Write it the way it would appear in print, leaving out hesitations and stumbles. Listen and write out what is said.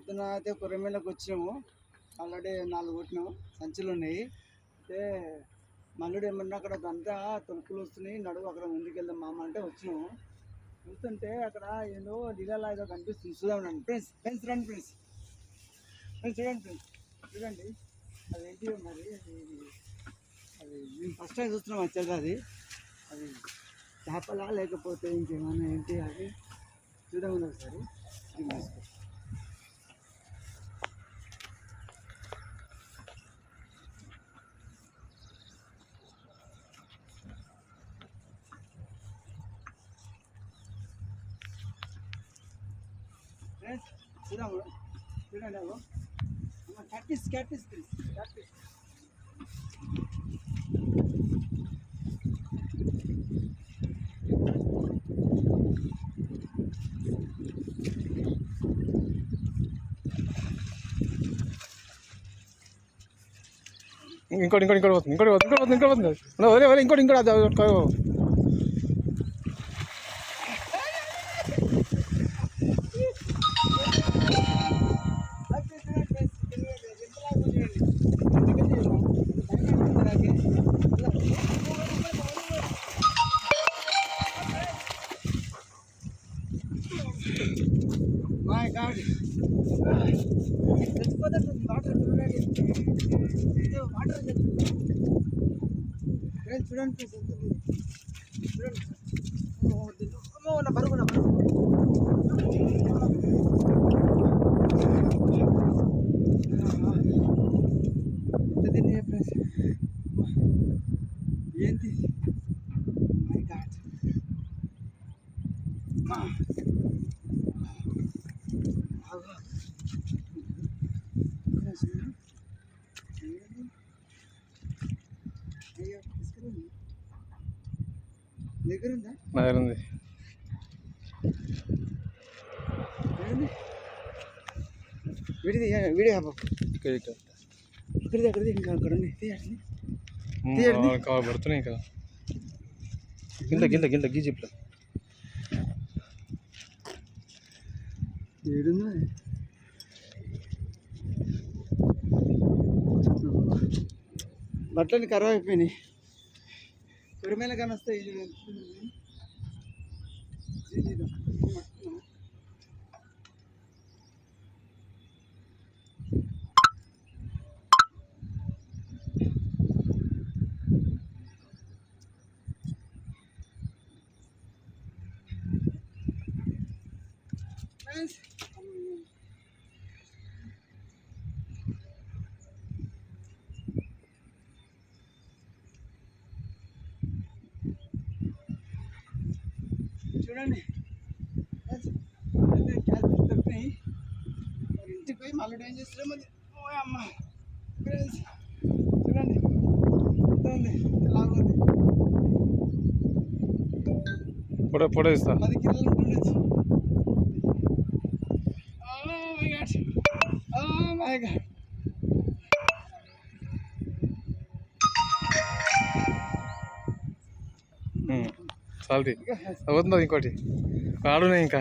పొద్దున అయితే కొర్రెమేళ్ళకి వచ్చినాము. ఆల్రెడీ 4 కొట్టినాము, సంచులు ఉన్నాయి. అయితే మల్లుడు ఏమన్నా అక్కడ అంతా తొలుపులు వస్తున్నాయి, నడువు అక్కడ ముందుకు వెళ్దాం మామ అంటే వచ్చినాము. చూస్తుంటే అక్కడ ఏదో నీళ్ళలా ఏదో కనిపిస్తుంది, చూద్దాం ఫ్రెండ్స్. ఫ్రెండ్స్ రండి ఫ్రెండ్స్, ఫ్రెండ్స్ చూడండి ఫ్రెండ్స్, చూడండి అదేంటి మరి. అది మేము ఫస్ట్ టైం చూస్తున్నాం వచ్చేది. అది చేపలా లేకపోతే ఇంకేమన్నా ఏంటి అది చూద్దాం ఒకసారి. చూద్దాము, చూడండి అవ్వ క్యాట్ఫిష్ క్యాట్ఫిష్ క్యాట్ఫిష్. ఇంకోటి వదిలే ఇంకోటి అది My God, చచ్చిపోతుంది వాటర్. చూడండి వాటర్ చూడండి చూడండి. నా బరువు ఫ్రెండ్స్. ఏంటి మై గాడ్, దగ్గర ఉందా? వీడియో ఇక్కడిది ఇంకా అక్కడ ఉంది. పడుతున్నాయి కదా గింత గీజిప్లో ఏడుందా? బట్టలన్నీ కరువు అయిపోయినాయి. కొరిమేల కానీ వస్తాయి. చూడండి దొరికినాయి. ఇంటికి పోయి మళ్ళీ ఏం చేస్తున్నాం అది. ఓ అమ్మ చూడండి ఉంది, ఎలాగుంది. పొడ ఇస్తా 10 కిలోలు ఉంటుండొచ్చు. Oh my God. చాలది అవుతుంది. ఇంకోటి ఆడున్నాయి ఇంకా.